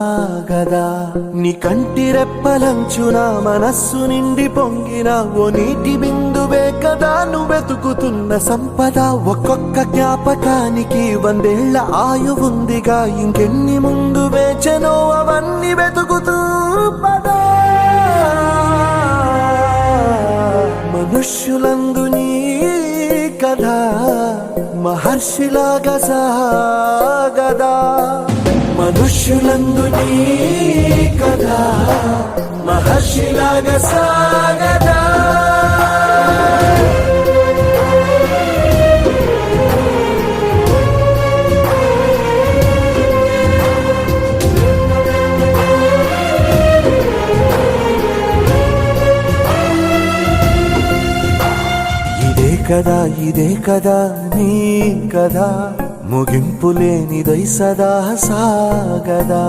గదా నీ కంటి రెప్పలంచున మనస్సు నిండి పొంగిన ఓ నీటి బిందువే కదా నువ్వెతుకుతున్న సంపద ఒక్కొక్క జ్ఞాపకానికి 100 ఏళ్ల ఆయువుందిగా ఇంకెన్ని ముందు వేచనో అవన్నీ వెతుకుతూ పదా మనుష్యులందు నీ కథ మహర్షిలాగా సాగదా మనుష్యులందు నీ కథ మహర్షిలాగా సాగదా ఇదే కదా నీ కదా ముగింపు లేనిదై సదా సాగదా.